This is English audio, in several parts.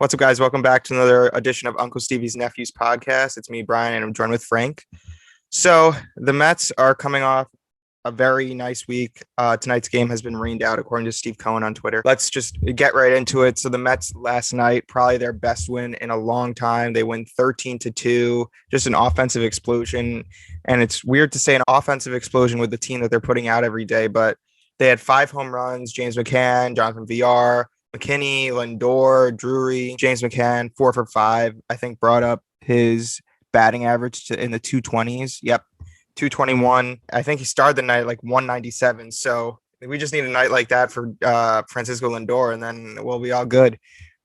What's up, guys? Welcome back to another edition of Uncle Stevie's Nephew's podcast. It's me, Brian, and I'm joined with Frank. So the Mets are coming off a very nice week. Tonight's game has been rained out, according to Steve Cohen on Twitter. Let's just get right into it. So the Mets last night, probably their best win in a long time. They win 13-2, just an offensive explosion. And it's weird to say an offensive explosion with the team that they're putting out every day, but they had 5 home runs. James McCann, Jonathan VR, McKinney, Lindor, Drury, James McCann, 4 for 5, I think brought up his batting average in the 220s. Yep, 221. I think he started the night like 197. So we just need a night like that for Francisco Lindor, and then we'll be all good.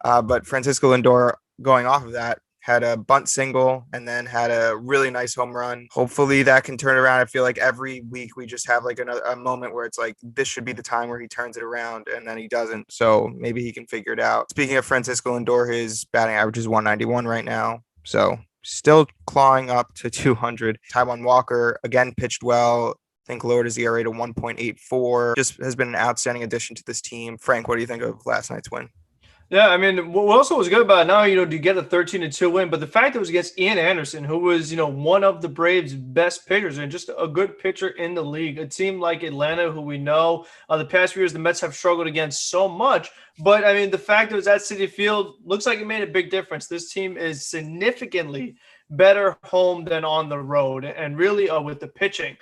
But Francisco Lindor, going off of that, had a bunt single and then had a really nice home run. Hopefully that can turn around. I feel like every week we just have like a moment where it's like, this should be the time where he turns it around, and then he doesn't. So maybe he can figure it out. Speaking of Francisco Lindor, his batting average is 191 right now. So still clawing up to 200. Taijuan Walker, again, pitched well. I think lowered his ERA to 1.84. Just has been an outstanding addition to this team. Frank, what do you think of last night's win? Yeah, I mean, what also was good about it now, to get a 13-2 win, but the fact that it was against Ian Anderson, who was, one of the Braves' best pitchers and just a good pitcher in the league. It seemed like Atlanta, who we know, the past few years, the Mets have struggled against so much. But, I mean, the fact that it was at Citi Field looks like it made a big difference. This team is significantly better home than on the road, and really with the pitching.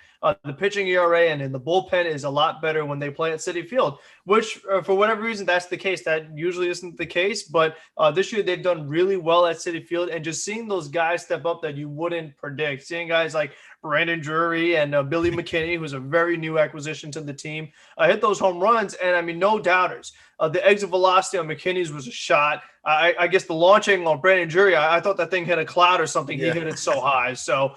The pitching ERA and in the bullpen is a lot better when they play at Citi Field, which for whatever reason, that's the case. That usually isn't the case, but this year they've done really well at Citi Field, and just seeing those guys step up that you wouldn't predict, seeing guys like Brandon Drury and Billy McKinney, who's a very new acquisition to the team, hit those home runs. And I mean, no doubters. The exit velocity on McKinney's was a shot. I guess the launching on Brandon Drury, I thought that thing hit a cloud or something. Yeah. He hit it so high. So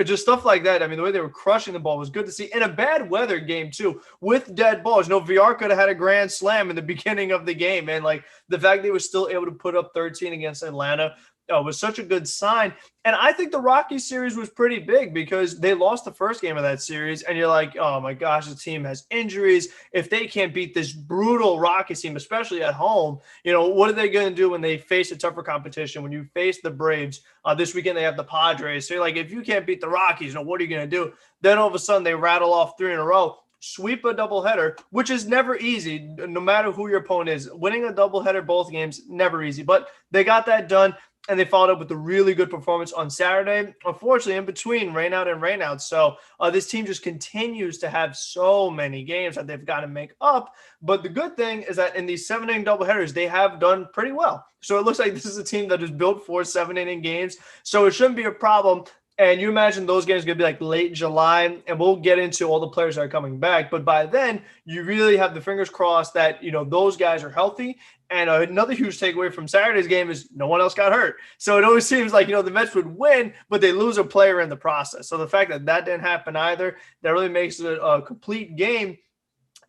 just stuff like that. I mean, the way they were crushing the ball was good to see. In a bad weather game, too, with dead balls. VR could have had a grand slam in the beginning of the game. And, like, the fact they were still able to put up 13 against Atlanta was such a good sign. And I think the Rockies series was pretty big because they lost the first game of that series. And you're like, oh, my gosh, the team has injuries. If they can't beat this brutal Rockies team, especially at home, what are they going to do when they face a tougher competition? When you face the Braves this weekend, they have the Padres. So you're like, if you can't beat the Rockies, what are you going to do? Then all of a sudden they rattle off 3 in a row. Sweep a doubleheader, which is never easy, no matter who your opponent is. Winning a doubleheader both games, never easy. But they got that done, and they followed up with a really good performance on Saturday. Unfortunately, in between rain out and rain out. So this team just continues to have so many games that they've got to make up. But the good thing is that in these 7-inning doubleheaders, they have done pretty well. So it looks like this is a team that is built for 7-inning games. So it shouldn't be a problem. And you imagine those games are going to be like late July, and we'll get into all the players that are coming back. But by then, you really have the fingers crossed that, those guys are healthy. And another huge takeaway from Saturday's game is no one else got hurt. So it always seems like, the Mets would win, but they lose a player in the process. So the fact that that didn't happen either, that really makes it a complete game.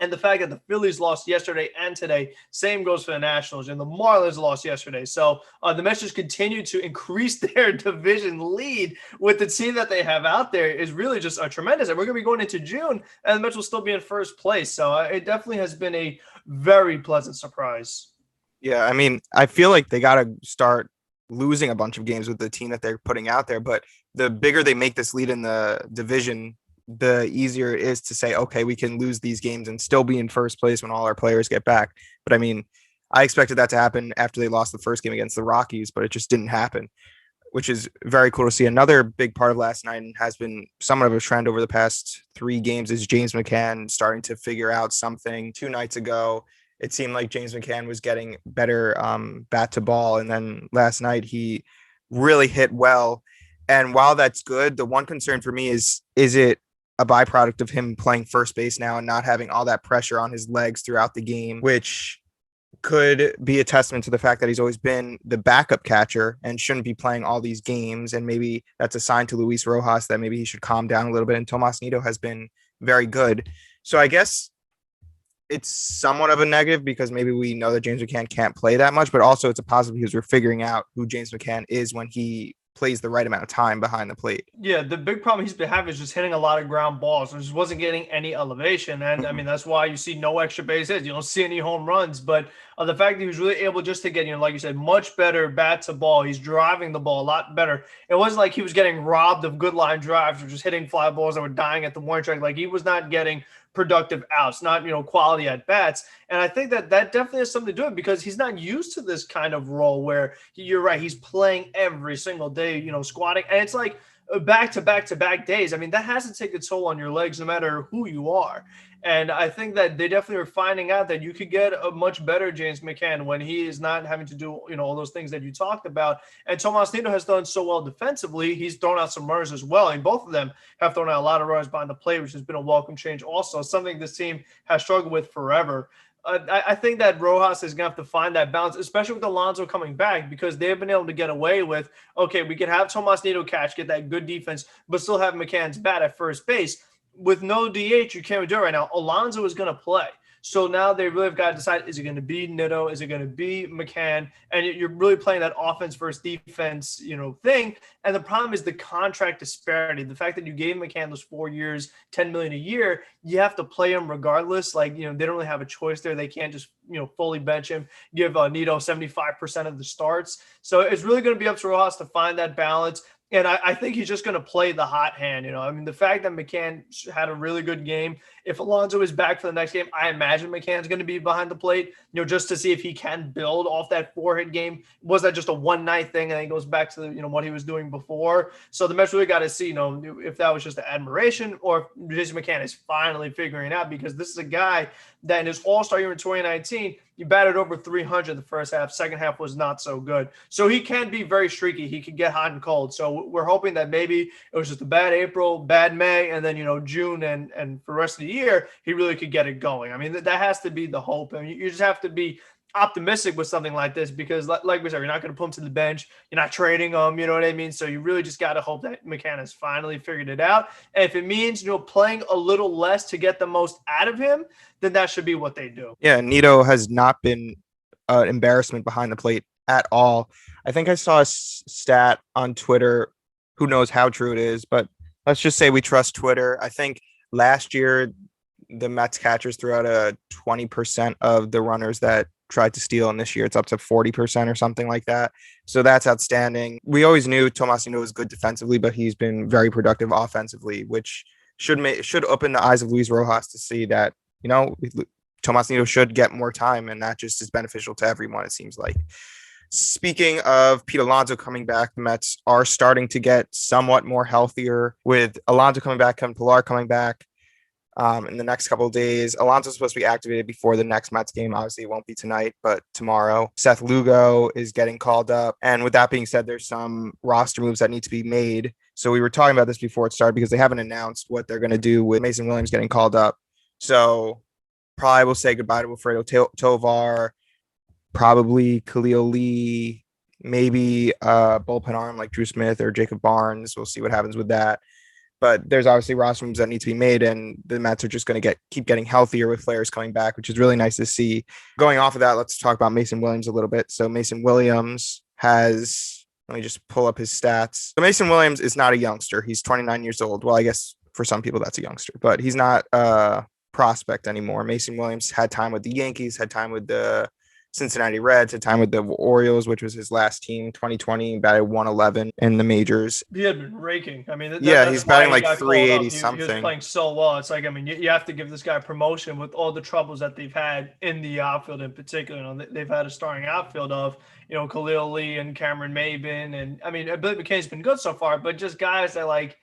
And the fact that the Phillies lost yesterday and today, same goes for the Nationals, and the Marlins lost yesterday. So the Mets just continue to increase their division lead with the team that they have out there is really just tremendous. And we're going to be going into June, and the Mets will still be in first place. So it definitely has been a very pleasant surprise. Yeah, I mean, I feel like they got to start losing a bunch of games with the team that they're putting out there. But the bigger they make this lead in the division, the easier it is to say, okay, we can lose these games and still be in first place when all our players get back. But I mean, I expected that to happen after they lost the first game against the Rockies, but it just didn't happen, which is very cool to see. Another big part of last night, and has been somewhat of a trend over the past 3 games, is James McCann starting to figure out something. 2 nights ago, it seemed like James McCann was getting better bat to ball. And then last night he really hit well. And while that's good, the one concern for me is it a byproduct of him playing first base now and not having all that pressure on his legs throughout the game, which could be a testament to the fact that he's always been the backup catcher and shouldn't be playing all these games. And maybe that's a sign to Luis Rojas that maybe he should calm down a little bit. And Tomas Nido has been very good. So I guess it's somewhat of a negative because maybe we know that James McCann can't play that much, but also it's a positive because we're figuring out who James McCann is when he plays the right amount of time behind the plate. Yeah, the big problem he's been having is just hitting a lot of ground balls. He just wasn't getting any elevation. And I mean, that's why you see no extra base hits. You don't see any home runs. But the fact that he was really able just to get, like you said, much better bat to ball. He's driving the ball a lot better. It wasn't like he was getting robbed of good line drives or just hitting fly balls that were dying at the warning track. Like he was not getting productive outs, not, quality at bats. And I think that definitely has something to do with it because he's not used to this kind of role where you're right. He's playing every single day, squatting. And it's like, back to back to back days. I mean, that has to take a toll on your legs no matter who you are. And I think that they definitely are finding out that you could get a much better James McCann when he is not having to do, all those things that you talked about. And Tomas Nido has done so well defensively. He's thrown out some runners as well. And both of them have thrown out a lot of runners behind the plate, which has been a welcome change also, something this team has struggled with forever. I think that Rojas is going to have to find that balance, especially with Alonso coming back, because they've been able to get away with, okay, we can have Tomas Nido catch, get that good defense, but still have McCann's bat at first base. With no DH, you can't do it right now. Alonso is going to play. So now they really have got to decide, is it going to be Nido? Is it going to be McCann? And you're really playing that offense versus defense, thing. And the problem is the contract disparity. The fact that you gave McCann those 4 years, $10 million a year, you have to play him regardless. Like, they don't really have a choice there. They can't just, fully bench him, give Nido 75% of the starts. So it's really going to be up to Rojas to find that balance. And I think he's just going to play the hot hand. I mean, the fact that McCann had a really good game, if Alonso is back for the next game, I imagine McCann's going to be behind the plate, just to see if he can build off that 4-hit game. Was that just a one-night thing and then he goes back to, what he was doing before? So the Mets really got to see, if that was just an admiration or if Jason McCann is finally figuring it out, because this is a guy that in his All-Star year in 2019, he batted over 300 the first half. Second half was not so good. So he can be very streaky. He can get hot and cold. So we're hoping that maybe it was just a bad April, bad May, and then, June and for the rest of the year, he really could get it going. I mean, that has to be the hope. I mean, you just have to be optimistic with something like this because, like we said, you're not going to put him to the bench. You're not trading him. You know what I mean? So you really just got to hope that McCann has finally figured it out. And if it means, playing a little less to get the most out of him, then that should be what they do. Yeah, Nido has not been an embarrassment behind the plate at all. I think I saw a stat on Twitter. Who knows how true it is, but let's just say we trust Twitter. I think last year the Mets catchers threw out a 20% of the runners that tried to steal, and this year it's up to 40% or something like that. So that's outstanding. We always knew Tomas Nido was good defensively, but he's been very productive offensively, which should open the eyes of Luis Rojas to see that, Tomas Nido should get more time, and that just is beneficial to everyone, it seems like. Speaking of Pete Alonso coming back, the Mets are starting to get somewhat more healthier with Alonso coming back, Kevin Pillar coming back in the next couple of days. Alonso's supposed to be activated before the next Mets game. Obviously, it won't be tonight, but tomorrow. Seth Lugo is getting called up. And with that being said, there's some roster moves that need to be made. So we were talking about this before it started because they haven't announced what they're going to do with Mason Williams getting called up. So probably will say goodbye to Wilfredo Tovar, probably Khalil Lee, maybe a bullpen arm like Drew Smith or Jacob Barnes. We'll see what happens with that. But there's obviously roster moves that need to be made, and the Mets are just going to keep getting healthier with players coming back, which is really nice to see. Going off of that, let's talk about Mason Williams a little bit. So Mason Williams has, let me just pull up his stats. So Mason Williams is not a youngster. He's 29 years old. Well, I guess for some people that's a youngster, but he's not a prospect anymore. Mason Williams had time with the Yankees, had time with the Cincinnati Reds, had time with the Orioles, which was his last team, 2020, batted 111 in the majors. He had been raking. I mean, he's batting like 380 something. He was playing so well. It's like, I mean, you have to give this guy promotion with all the troubles that they've had in the outfield in particular. They've had a starting outfield of, Khalil Lee and Cameron Maybin. And I mean, Billy McKay's been good so far, but just guys that like,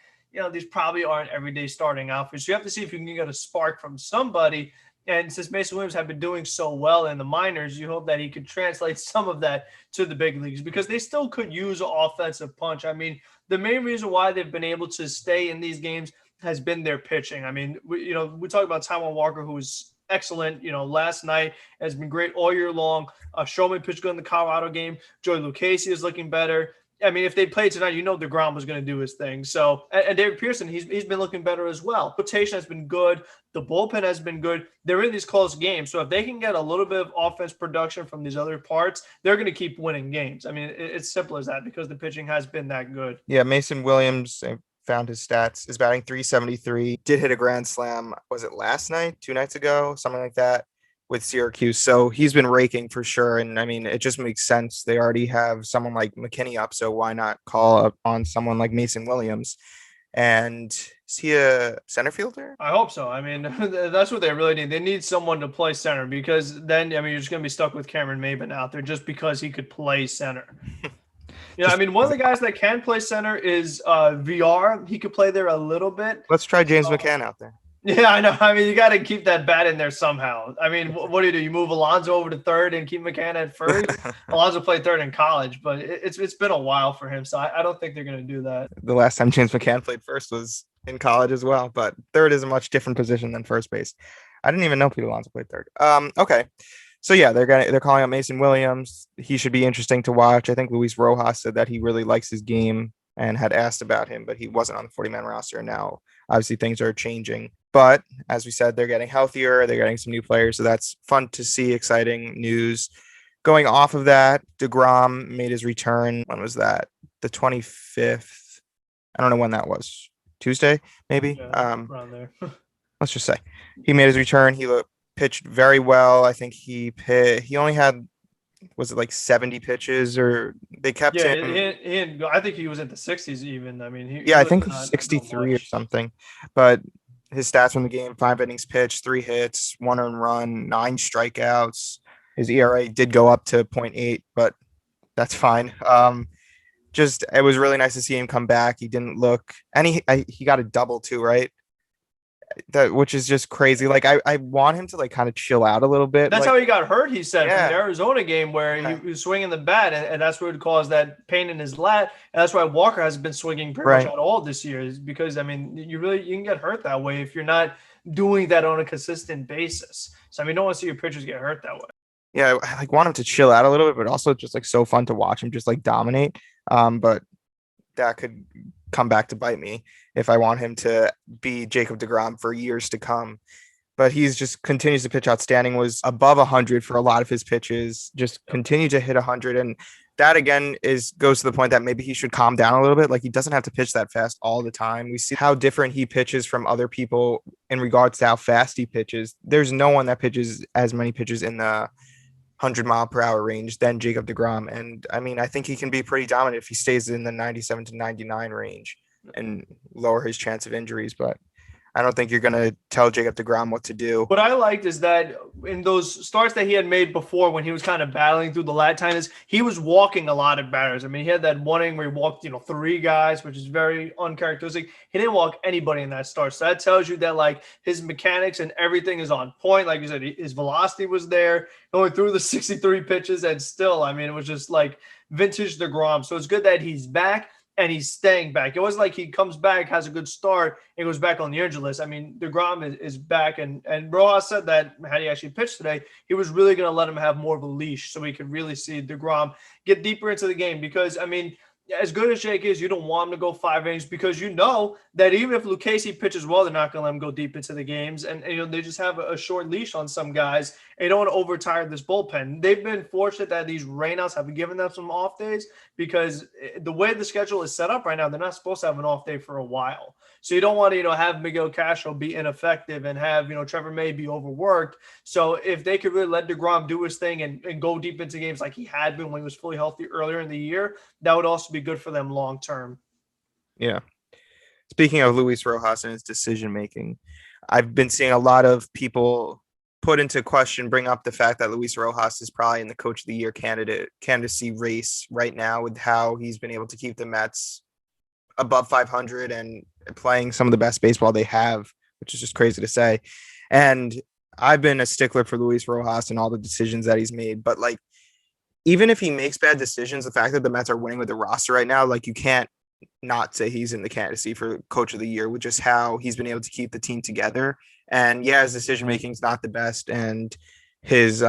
these probably aren't everyday starting outfielders. So you have to see if you can get a spark from somebody. And since Mason Williams had been doing so well in the minors, you hope that he could translate some of that to the big leagues because they still could use an offensive punch. I mean, the main reason why they've been able to stay in these games has been their pitching. I mean, we talk about Taijuan Walker, who was excellent, last night, has been great all year long. Showman pitched good in the Colorado game. Joey Lucchesi is looking better. I mean, if they played tonight, DeGrom was going to do his thing. So, and David Pearson, he's been looking better as well. Rotation has been good. The bullpen has been good. They're in these close games. So if they can get a little bit of offense production from these other parts, they're going to keep winning games. I mean, it's simple as that because the pitching has been that good. Yeah, Mason Williams, I found his stats, is batting 373. Did hit a grand slam. Was it last night, 2 nights ago, something like that, with Syracuse? So he's been raking for sure. And I mean, it just makes sense. They already have someone like McKinney up, so why not call up on someone like Mason Williams? And is he a center fielder? I hope so. I mean, that's what they really need. They need someone to play center because then, I mean, you're just going to be stuck with Cameron Maben out there just because he could play center. I mean, one of the guys that can play center is VR. He could play there a little bit. Let's try James McCann out there. Yeah, I know. I mean, you got to keep that bat in there somehow. I mean, what do? You move Alonso over to third and keep McCann at first? Alonso played third in college, but it's been a while for him, so I don't think they're going to do that. The last time James McCann played first was in college as well, but third is a much different position than first base. I didn't even know Pete Alonso played third. Okay. So yeah, they're calling up Mason Williams. He should be interesting to watch. I think Luis Rojas said that he really likes his game and had asked about him, but he wasn't on the 40-man roster. And now obviously things are changing. But as we said, they're getting healthier. They're getting some new players. So that's fun to see, exciting news. Going off of that, DeGrom made his return. When was that? The 25th. I don't know when that was. Tuesday, maybe? Yeah, around there. Let's just say. He made his return. He pitched very well. I think he only had, was it like 70 pitches, or they kept him? I think he was in the 60s even. I mean, I think 63 or something. But his stats from the game: 5 innings pitched, 3 hits, 1 earned run, 9 strikeouts. His ERA did go up to 0.8, but that's fine. It was really nice to see him come back. He didn't look, and he got a double too, right? Which is just crazy. Like I want him to like kind of chill out a little bit. That's like, how he got hurt. He said yeah. from the Arizona game where he was swinging the bat, and that's what would cause that pain in his lat. And that's why Walker has been swinging pretty much at all this year. Is because I mean you can get hurt that way if you're not doing that on a consistent basis. So I mean, don't want to see your pitchers get hurt that way. Yeah, I like want him to chill out a little bit, but also just like so fun to watch him just like dominate. But that could come back to bite me if I want him to be Jacob deGrom for years to come. But he's just continues to pitch outstanding, was above 100 for a lot of his pitches, just continue to hit 100. And that again goes to the point that maybe he should calm down a little bit. Like he doesn't have to pitch that fast all the time. We see how different he pitches from other people in regards to how fast he pitches. There's no one that pitches as many pitches in the 100-mile-per-hour range than Jacob deGrom. And I mean, I think he can be pretty dominant if he stays in the 97 to 99 range and lower his chance of injuries. But I don't think you're going to tell Jacob deGrom what to do. What I liked is that in those starts that he had made before when he was kind of battling through the lat tightness, he was walking a lot of batters. I mean, he had that one inning where he walked, 3 guys, which is very uncharacteristic. He didn't walk anybody in that start. So that tells you that, like, his mechanics and everything is on point. Like you said, his velocity was there. He only threw the 63 pitches, and still, I mean, it was just like vintage deGrom. So it's good that he's back. And he's staying back. It wasn't like he comes back, has a good start, and goes back on the injured list. I mean, deGrom is back, and Rojas said that had he actually pitched today, he was really going to let him have more of a leash so we could really see deGrom get deeper into the game. Because, I mean, as good as Jake is, you don't want him to go 5 innings because you know that even if Lucchesi pitches well, they're not going to let him go deep into the games. And they just have a short leash on some guys. And you don't want to overtire this bullpen. They've been fortunate that these rainouts have given them some off days because the way the schedule is set up right now, they're not supposed to have an off day for a while. So you don't want to, have Miguel Castro be ineffective and have, Trevor May be overworked. So if they could really let deGrom do his thing and go deep into games like he had been when he was fully healthy earlier in the year, that would also be good for them long term. Yeah. Speaking of Luis Rojas and his decision-making, I've been seeing a lot of people put into question, bring up the fact that Luis Rojas is probably in the Coach of the Year candidacy race right now with how he's been able to keep the Mets above 500 and playing some of the best baseball they have, which is just crazy to say. And I've been a stickler for Luis Rojas and all the decisions that he's made. But like, even if he makes bad decisions, the fact that the Mets are winning with the roster right now, like you can't not say he's in the candidacy for Coach of the Year with just how he's been able to keep the team together. And yeah, his decision making is not the best, and his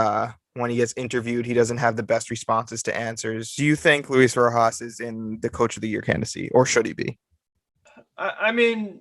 when he gets interviewed, he doesn't have the best responses to answers. Do you think Luis Rojas is in the Coach of the Year candidacy, or should he be? I mean,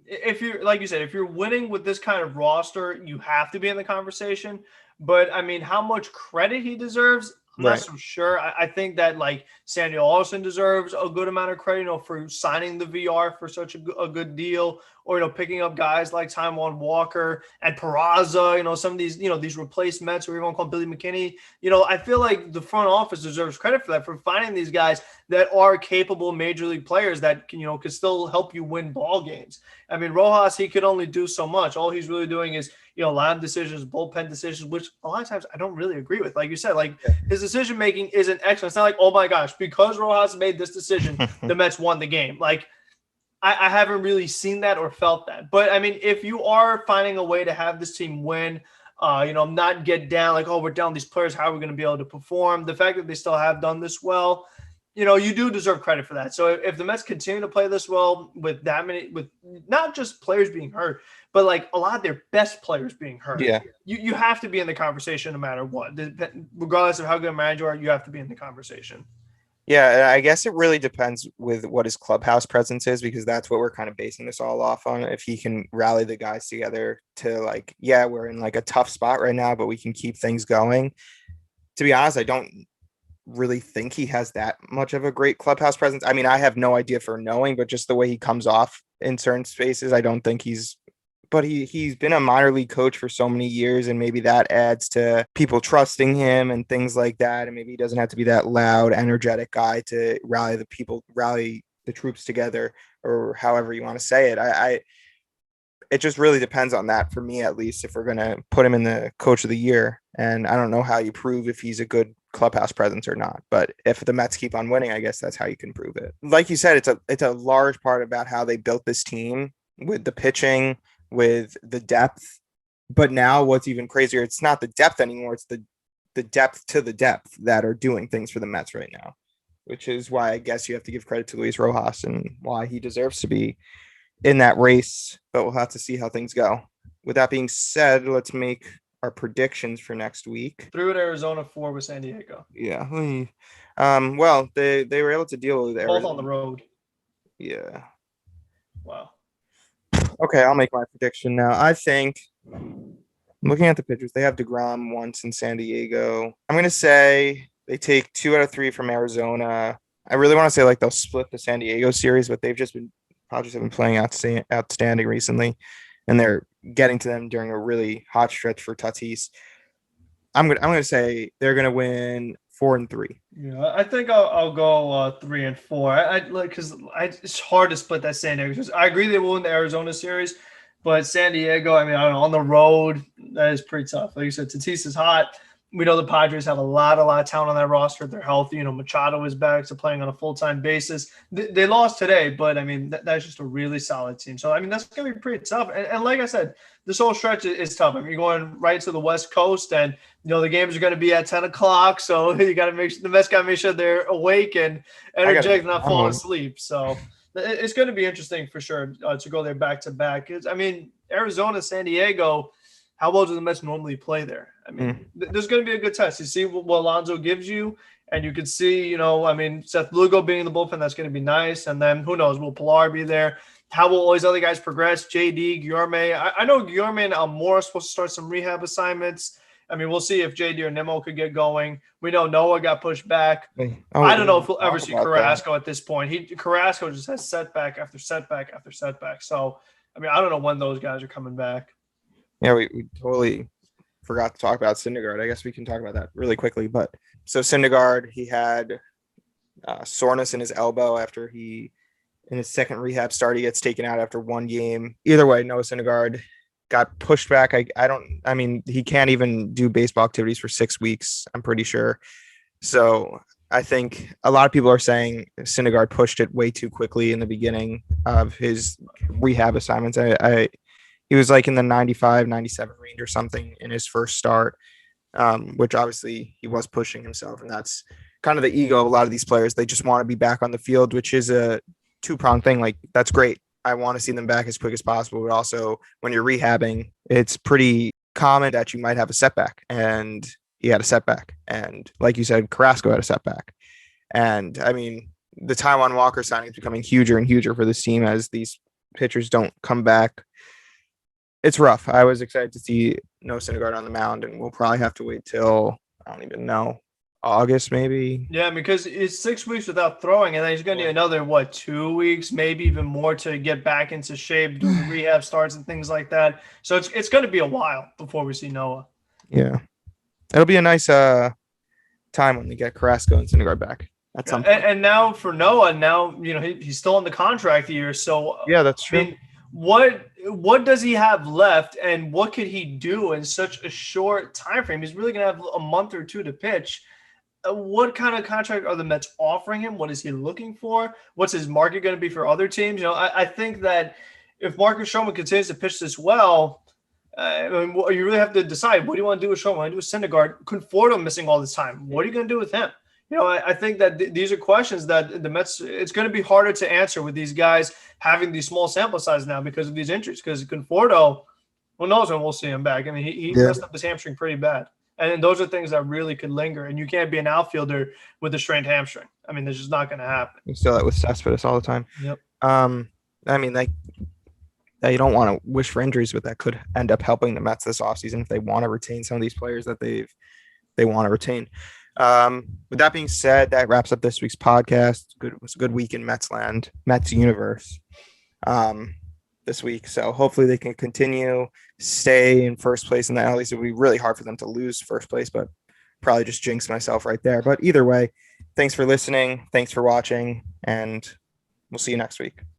if you're like you said, if you're winning with this kind of roster, you have to be in the conversation. But I mean, how much credit he deserves, I'm not Right. so sure. I think that like Sandy Alderson deserves a good amount of credit, for signing the VR for such a good deal, or picking up guys like Taijuan Walker and Peraza. Some of these these replaced Mets, or even call Billy McKinney. I feel like the front office deserves credit for that, for finding these guys that are capable major league players that can still help you win ball games. I mean, Rojas, he could only do so much. All he's really doing is, line decisions, bullpen decisions, which a lot of times I don't really agree with. Like you said, like his decision making isn't excellent. It's not like, oh my gosh, because Rojas made this decision, the Mets won the game. Like I haven't really seen that or felt that. But I mean, if you are finding a way to have this team win, not get down like, oh, we're down these players, how are we going to be able to perform? The fact that they still have done this well, you do deserve credit for that. So if the Mets continue to play this well with that many, with not just players being hurt, but like a lot of their best players being hurt, Yeah. you have to be in the conversation no matter what. Regardless of how good a manager you are, you have to be in the conversation. Yeah, I guess it really depends with what his clubhouse presence is, because that's what we're kind of basing this all off on. If he can rally the guys together to like, yeah, we're in like a tough spot right now, but we can keep things going. To be honest, I don't really think he has that much of a great clubhouse presence. I mean, I have no idea for knowing, but just the way he comes off in certain spaces, I don't think but he's been a minor league coach for so many years, and maybe that adds to people trusting him and things like that. And maybe he doesn't have to be that loud, energetic guy to rally the troops together, or however you want to say it. It just really depends on that, for me at least, if we're going to put him in the Coach of the Year. And I don't know how you prove if he's a good clubhouse presence or not, but if the Mets keep on winning, I guess that's how you can prove it. Like you said, it's a large part about how they built this team, with the pitching, with the depth. But now what's even crazier, it's not the depth anymore, it's the depth to the depth that are doing things for the Mets right now, which is why I guess you have to give credit to Luis Rojas and why he deserves to be in that race. But we'll have to see how things go. With that being said, let's make our predictions for next week. 3 with Arizona, 4 with San Diego. Yeah. Well, they were able to deal with Arizona. Both on the road. Yeah. Wow. Okay, I'll make my prediction now. I think, looking at the pitchers, they have DeGrom once in San Diego. I'm going to say they take 2 out of 3 from Arizona. I really want to say like they'll split the San Diego series, but Padres have been playing outstanding recently, and they're getting to them during a really hot stretch for Tatis. I'm gonna say they're gonna win 4-3. Yeah, I think I'll go 3 and 4. I like, because it's hard to split that San Diego. I agree they will win the Arizona series, but San Diego, I mean, I don't know, on the road, that is pretty tough. Like you said, Tatis is hot. We know the Padres have a lot of talent on that roster. They're healthy. Machado is back to playing on a full-time basis. They lost today, but I mean, that's just a really solid team. So, I mean, that's going to be pretty tough. And like I said, this whole stretch is tough. I mean, you're going right to the West Coast, and, the games are going to be at 10 o'clock. So you got to the Mets got to make sure they're awake and energetic, not falling asleep. So it's going to be interesting for sure to go there back to back. I mean, Arizona, San Diego, how well do the Mets normally play there? I mean, there's going to be a good test. You see what Alonso gives you, and you can see, I mean, Seth Lugo being in the bullpen, that's going to be nice. And then who knows, will Pilar be there? How will all these other guys progress? JD, Guillorme. I know Guillorme and Almora are supposed to start some rehab assignments. I mean, we'll see if JD or Nimmo could get going. We know Noah got pushed back. I don't know if we'll ever see Carrasco at this point. Carrasco just has setback after setback after setback. So, I mean, I don't know when those guys are coming back. Yeah, we totally forgot to talk about Syndergaard. I guess we can talk about that really quickly. But so Syndergaard, he had soreness in his elbow after in his second rehab start. He gets taken out after 1 game. Either way, Noah Syndergaard got pushed back. I mean, he can't even do baseball activities for 6 weeks, I'm pretty sure. So I think a lot of people are saying Syndergaard pushed it way too quickly in the beginning of his rehab assignments. He was like in the 95, 97 range or something in his first start, which obviously he was pushing himself. And that's kind of the ego of a lot of these players. They just want to be back on the field, which is a 2-pronged thing. Like, that's great. I want to see them back as quick as possible. But also, when you're rehabbing, it's pretty common that you might have a setback. And he had a setback. And like you said, Carrasco had a setback. And I mean, the Taiwan Walker signing is becoming huger and huger for this team as these pitchers don't come back. It's rough. I was excited to see no Syndergaard on the mound, and we'll probably have to wait till, I don't even know, August maybe. Yeah, because it's 6 weeks without throwing, and then he's going to need another 2 weeks, maybe even more, to get back into shape, do the rehab starts and things like that. So it's going to be a while before we see Noah. Yeah, it'll be a nice time when we get Carrasco and Syndergaard back at some point. And now for Noah, he's still in the contract year. So yeah, that's true. I mean, what does he have left, and what could he do in such a short time frame? He's really going to have a month or two to pitch. What kind of contract are the Mets offering him? What is he looking for? What's his market going to be for other teams? I think that if Marcus Stroman continues to pitch this well, you really have to decide, what do you want to do with Stroman? What do you want to do with Syndergaard? Conforto missing all this time. What are you going to do with him? I think that these are questions that the Mets, it's going to be harder to answer with these guys having these small sample size now because of these injuries. Because Conforto, who knows when we'll see him back? I mean, he messed up his hamstring pretty bad. And those are things that really could linger. And you can't be an outfielder with a strained hamstring. I mean, that's just not going to happen. You saw that with Cespedes all the time. Yep. I mean, you don't want to wish for injuries, but that could end up helping the Mets this offseason if they want to retain some of these players that they want to retain. With that being said, that wraps up this week's podcast. It was a good week in Mets land, Mets universe this week. So hopefully they can continue, stay in first place in the NL East. It would be really hard for them to lose first place, but probably just jinx myself right there. But either way, thanks for listening. Thanks for watching, and we'll see you next week.